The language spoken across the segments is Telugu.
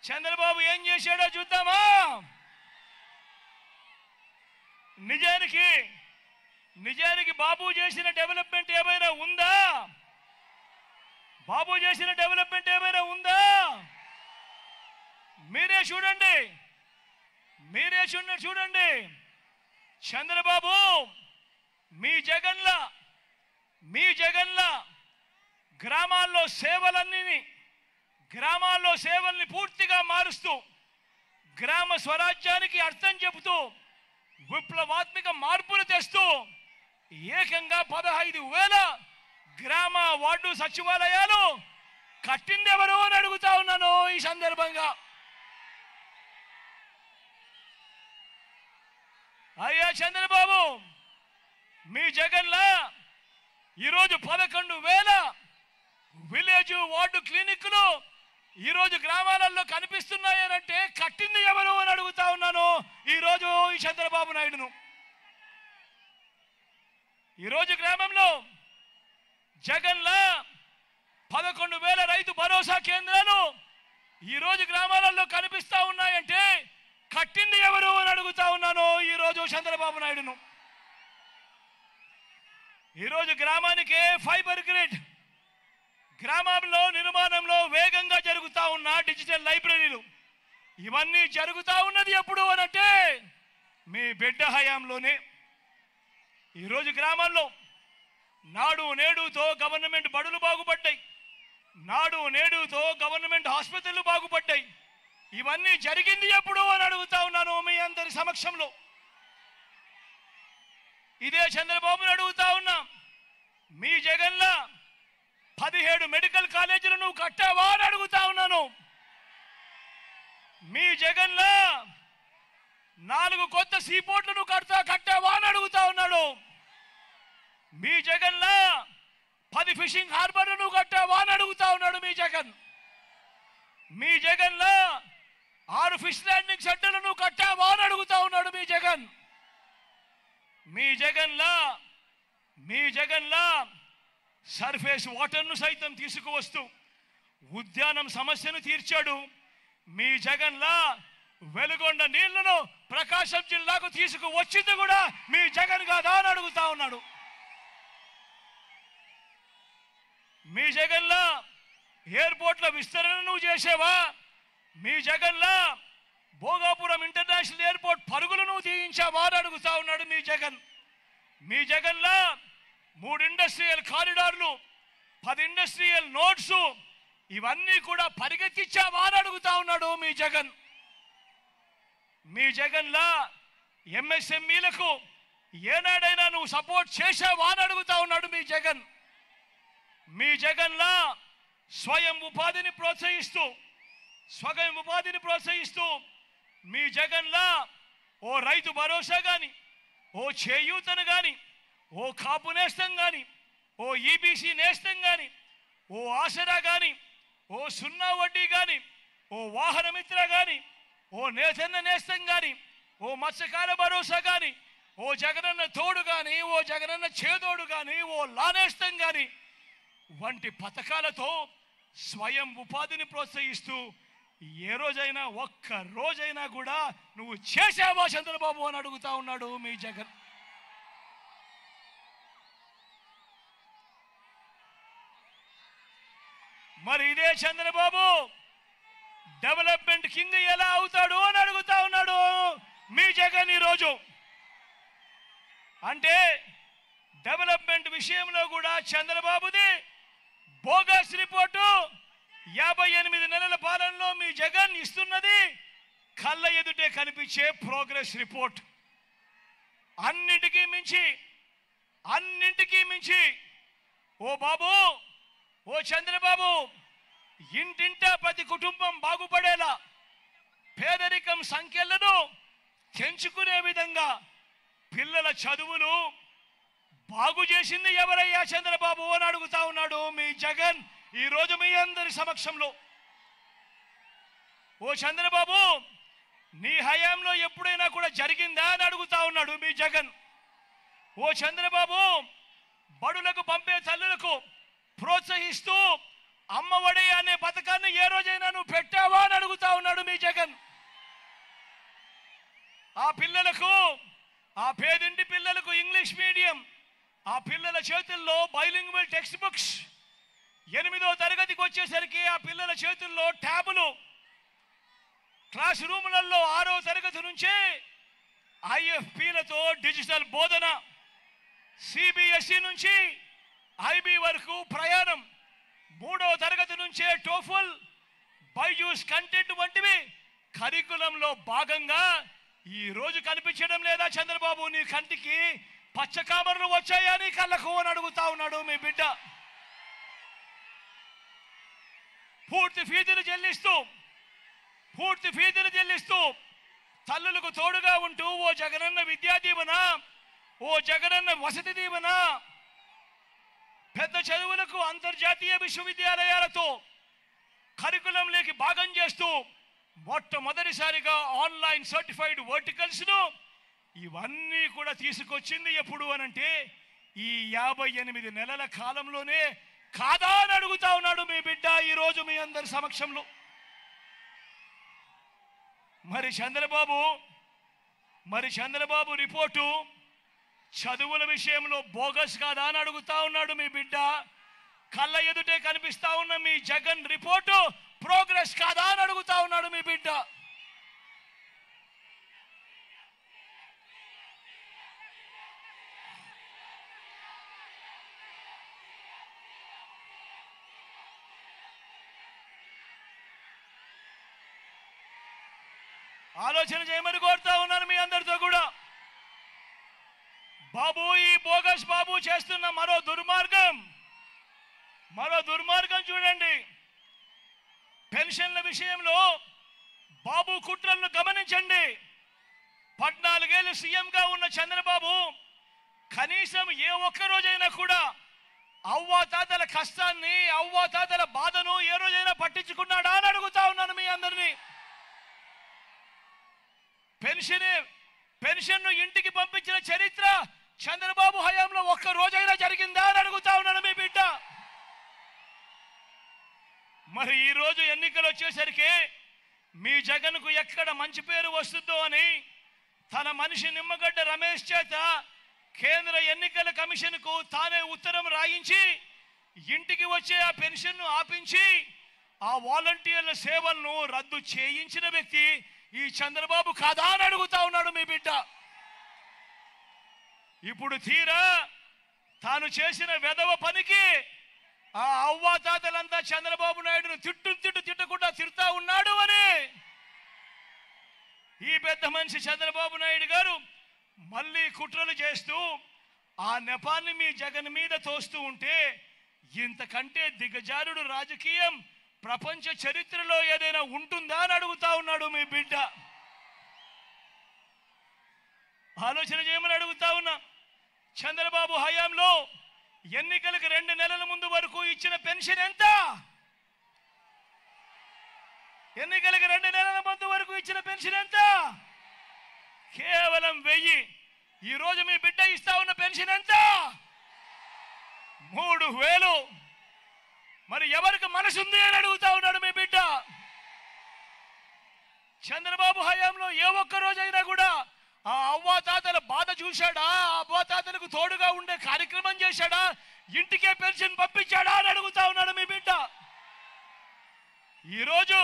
చంద్రబాబు ఏం చేశాడో చూద్దామా? నిజానికి బాబు చేసిన డెవలప్మెంట్ ఏమైనా ఉందా? బాబు చేసిన డెవలప్మెంట్ ఏమైనా ఉందా? మీరే చూడండి. చంద్రబాబు మీ జగన్లా గ్రామాల్లో సేవల్ని పూర్తిగా మారుస్తూ గ్రామ స్వరాజ్యానికి అర్థం చెబుతూ విప్లవాత్మక మార్పులు తెస్తూ ఏకంగా 15,000 గ్రామ వార్డు సచివాలయాలు కట్టిందెవరు అని అడుగుతా ఉన్నాను ఈ సందర్భంగా. అయ్యా చంద్రబాబు, మీ జగన్లా ఈరోజు 11,000 విలేజ్ వార్డు క్లినిక్లు ఈరోజు గ్రామాలలో కనిపిస్తున్నాయనంటే కట్టింది ఎవరు అని అడుగుతా ఉన్నాను ఈరోజు ఈ చంద్రబాబు నాయుడును. ఈరోజు గ్రామంలో జగన్లా 11,000 రైతు భరోసా కేంద్రాలు ఈరోజు గ్రామాలలో కనిపిస్తా ఉన్నాయంటే కట్టింది ఎవరు అని అడుగుతా ఉన్నాను ఈరోజు చంద్రబాబు నాయుడును. ఈరోజు గ్రామానికి ఫైబర్ గ్రిడ్, గ్రామంలో నిర్మాణంలో వేగంగా జరుగుతా ఉన్న డిజిటల్ లైబ్రరీలు, ఇవన్నీ జరుగుతా ఉన్నది ఎప్పుడు అనంటే మీ బిడ్డ హయాంలోనే. ఈరోజు గ్రామాల్లో నాడు నేడుతో గవర్నమెంట్ బడులు బాగుపడ్డాయి, నాడు నేడుతో గవర్నమెంట్ హాస్పిటళ్లు బాగుపడ్డాయి. ఇవన్నీ జరిగింది ఎప్పుడు అని అడుగుతా ఉన్నాను మీ అందరి సమక్షంలో. ఇదే చంద్రబాబుని అడుగుతా ఉన్నా, మీ జగన్లా 17 మెడికల్ కాలేజీలు నువ్వు కట్టావా అని అడుగుతా ఉన్నాను. మీ జగన్లా 4 కొత్త సీపోర్ట్లు నువ్వు కట్టావా అని అడుగుతా ఉన్నాడు. మీ జగన్లా 10 ఫిషింగ్ హార్బర్లు నువ్వు కట్టావా అని అడుగుతా ఉన్నాడు మీ జగన్. మీ జగన్లా 6 ఫిష్ ల్యాండింగ్ సెంటర్లు నువ్వు కట్టావా అని అడుగుతా ఉన్నాడు మీ జగన్. మీ జగన్లా సర్ఫేస్ వాటర్ను సైతం తీసుకువస్తూ ఉద్యానం సమస్యను తీర్చాడు. మీ జగన్లా వెలుగొండ నీళ్లను ప్రకాశం జిల్లాకు తీసుకువచ్చింది కూడా మీ జగన్ కాదా అని అడుగుతా ఉన్నాడు. మీ జగన్లా ఎయిర్పోర్ట్ల విస్తరణ నువ్వు చేసేవా? మీ జగన్లా భోగాపురం ఇంటర్నేషనల్ ఎయిర్పోర్ట్ పరుగులు నువ్వు తీయించావా అని అడుగుతా ఉన్నాడు మీ జగన్. మీ జగన్లా 3 ఇండస్ట్రియల్ కారిడార్లు, 10 ఇండస్ట్రియల్ నోట్స్, ఇవన్నీ కూడా పరిగెత్తించావా అని అడుగుతా ఉన్నాడు మీ జగన్. మీ జగన్లా ఎంఎస్ఎంఈలకు ఏనాడైనా నువ్వు సపోర్ట్ చేశావా అని అడుగుతా ఉన్నాడు మీ జగన్. మీ జగన్లా స్వయం ఉపాధిని ప్రోత్సహిస్తూ మీ జగన్లా ఓ రైతు భరోసా కానీ, ఓ చేయూతను కానీ, ఓ కాపు నేస్తం కానీ, ఓ ఈబీసీ నేస్తం కానీ, ఓ ఆసరా కానీ, ఓ 0 వడ్డీ కానీ, ఓ వాహనమిత్ర కానీ, ఓ నేతన్న నేస్తం కానీ, ఓ మత్స్యకార భరోసా కానీ, ఓ జగనన్న తోడు కానీ, ఓ జగనన్న చేదోడు కానీ, ఓ లానేస్తం కానీ వంటి పథకాలతో స్వయం ఉపాధిని ప్రోత్సహిస్తూ ఏ రోజైనా ఒక్క రోజైనా కూడా నువ్వు చేసావా చంద్రబాబు అని అడుగుతా ఉన్నాడు మీ జగన్. మరి ఇదే చంద్రబాబు డెవలప్మెంట్ కింగ్ ఎలా అవుతాడు అని అడుగుతా ఉన్నాడు మీ జగన్ ఈరోజు. అంటే డెవలప్మెంట్ విషయంలో కూడా చంద్రబాబుది బోగస్ రిపోర్టు. 58 నెలల పాలనలో మీ జగన్ ఇస్తున్నది కళ్ళ ఎదుటే కనిపించే ప్రోగ్రెస్ రిపోర్ట్. అన్నింటికీ మించి ఓ బాబు, ఓ చంద్రబాబు, ఇంటింటా ప్రతి కుటుంబం బాగుపడేలా పేదరికం సంఖ్యలను తెంచుకునే విధంగా పిల్లల చదువులు బాగు చేసింది ఎవరయ్యా చంద్రబాబు అని అడుగుతా ఉన్నాడు మీ జగన్ ఈరోజు మీ అందరి సమక్షంలో. ఓ చంద్రబాబు, నీ హయాంలో ఎప్పుడైనా కూడా జరిగిందా అని అడుగుతా ఉన్నాడు మీ జగన్. ఓ చంద్రబాబు, బడులకు పంపే తల్లులకు ప్రోత్సహిస్తూ అమ్మఒడి అనే పథకాన్ని ఏ రోజైనా నువ్వు పెట్టావా అని అడుగుతా ఉన్నాడు ఉన్నాడు మీ జగన్. ఆ పిల్లలకు, ఆ పేదింటి పిల్లలకు ఇంగ్లీష్ మీడియం, ఆ పిల్లల చేతుల్లో బైలింగ్వల్ టెక్స్ట్ బుక్స్. 8వ తరగతికి వచ్చేసరికి ఆ పిల్లల చేతుల్లో ట్యాబులు. క్లాస్ రూములలో 6వ తరగతి నుంచే IFPలతో డిజిటల్ బోధన. CBSE నుంచి IB వరకు ప్రయాణం. 3వ తరగతి నుంచే టోఫల్, బైజూస్ కంటెంట్ వంటివి కరికులంలో భాగంగా ఈ రోజు కనిపించడం లేదా చంద్రబాబు? నీ కంటికి పచ్చకామర్లు వచ్చాయా నీ కళ్ళకు అని అడుగుతా ఉన్నాడు మీ బిడ్డ. పూర్తి ఫీజులు చెల్లిస్తూ తల్లులకు తోడుగా ఉంటూ ఓ జగనన్న విద్యా దీవెన, ఓ జగనన్న వసతి దీవెన, పెద్ద చదువులకు అంతర్జాతీయ విశ్వవిద్యాలయాలతో కరికులంలోకి భాగం చేస్తూ మొట్టమొదటిసారిగా ఆన్లైన్ సర్టిఫైడ్ వర్టికల్స్ను ఇవన్నీ కూడా తీసుకొచ్చింది ఎప్పుడు అనంటే ఈ 58 నెలల కాలంలోనే కాదా అని అడుగుతా ఉన్నాడు మీ బిడ్డ ఈరోజు మీ అందరి సమక్షంలో. మరి చంద్రబాబు రిపోర్టు చదువుల విషయంలో బోగస్ కాదా అని అడుగుతా ఉన్నాడు మీ బిడ్డ. కళ్ళ ఎదుటే కనిపిస్తా ఉన్న మీ జగన్ రిపోర్టు ప్రోగ్రెస్ కాదా అని అడుగుతా ఉన్నాడు మీ బిడ్డ. ఆలోచన చేయమని కోరుతా ఉన్నాను మీ అందరితో కూడా. బాబు, ఈ బోగస్ బాబు చేస్తున్న మరో దుర్మార్గం చూడండి. పెన్షన్ల విషయంలో బాబు కుట్రలను గమనించండి. 14 ఏళ్ళు సీఎంగా ఉన్న చంద్రబాబు కనీసం ఏ ఒక్క రోజైనా కూడా అవ్వాతాతల కష్టాన్ని, అవ్వాతాతల బాధను ఏ రోజైనా పట్టించుకున్నాడా అని అడుగుతా ఉన్నాను మీ అందరినీ. పెన్షన్ను ఇంటికి పంపించిన చరిత్ర చంద్రబాబు హయాంలో ఒక్క రోజైనా జరిగిందా అని అడుగుతా ఉన్నాను మీ బిడ్డ. మరి ఈ రోజు ఎన్నికలు వచ్చేసరికి మీ జగన్కు ఎక్కడ మంచి పేరు వస్తుందో అని తన మనిషి నిమ్మగడ్డ రమేష్ చేత కేంద్ర ఎన్నికల కమిషన్కు తానే ఉత్తరం రాయించి ఇంటికి వచ్చే ఆ పెన్షన్ను ఆపించి ఆ వాలంటీర్ల సేవలను రద్దు చేయించిన వ్యక్తి ఈ చంద్రబాబు కాదా అని అడుగుతా ఉన్నాడు మీ బిడ్డ. ఇప్పుడు తీరా తాను చేసిన వెధవ పనికి ఆ అవ్వాతాతలంతా చంద్రబాబు నాయుడును తిట్టకుండా తిడతా ఉన్నాడు అని ఈ పెద్ద మనిషి చంద్రబాబు నాయుడు గారు మళ్ళీ కుట్రలు చేస్తూ ఆ నెపాన్ని మీ జగన్ మీద తోస్తూ ఉంటే ఇంతకంటే దిగజారుడు రాజకీయం ప్రపంచ చరిత్రలో ఏదైనా ఉంటుందా అని అడుగుతా ఉన్నాడు మీ బిడ్డ. ఆలోచన చేయమని అడుగుతా ఉన్నా. చంద్రబాబు హయాంలో ఎన్నికలకు 2 నెలల ముందు వరకు ఇచ్చిన పెన్షన్ ఎంత? ఎన్నికలకు 2 నెలల ముందు వరకు ఇచ్చిన పెన్షన్ ఎంత? కేవలం 1000. ఈ రోజు మీ బిడ్డ ఇస్తా ఉన్న పెన్షన్ ఎంత? 3000. మరి ఎవరికి మనసుంది అని అడుగుతా ఉన్నాడు మీ బిడ్డ. చంద్రబాబు హయాంలో ఏ ఒక్క రోజైనా కూడా ఆ అవ్వాతాతల బాధ చూశాడా? ఆ అవ్వాతాతలకు తోడుగా ఉండే కార్యక్రమం చేశాడా? ఇంటికే పెన్షన్ పంపించాడా అని అడుగుతా ఉన్నాడు మీ బిడ్డ. ఈరోజు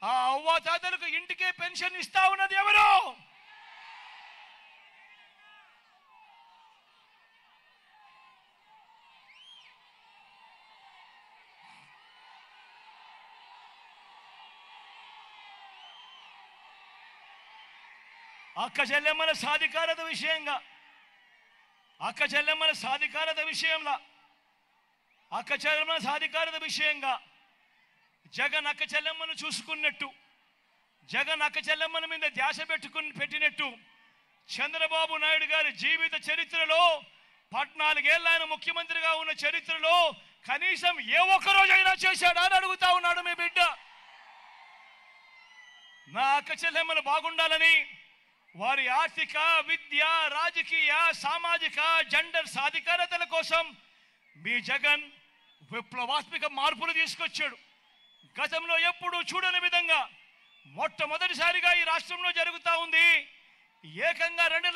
ఆ అవ్వాతాతలకు ఇంటికే పెన్షన్ ఇస్తా ఉన్నది ఎవరు? అక్క చెల్లెమ్మల సాధికారత విషయంగా జగన్ అక్క చెల్లెమ్మను చూసుకున్నట్టు, జగన్ అక్క చెల్లెమ్మల మీద ధ్యాస పెట్టినట్టు చంద్రబాబు నాయుడు గారి జీవిత చరిత్రలో 14 ఏళ్ళ ఆయన ముఖ్యమంత్రిగా ఉన్న చరిత్రలో కనీసం ఏ ఒక్క రోజైనా చేశాడా అని అడుగుతా ఉన్నాడు మీ బిడ్డ. నా అక్క చెల్లెమ్మలు బాగుండాలని వారి ఆర్థిక, విద్య, రాజకీయ, సామాజిక, జెండర్ సాధికారతల కోసం మీ జగన్ విప్లవాత్మక మార్పులు తీసుకొచ్చాడు. గతంలో ఎప్పుడూ చూడని విధంగా మొట్టమొదటిసారిగా ఈ రాష్ట్రంలో జరుగుతూ ఉంది. ఏకంగా 2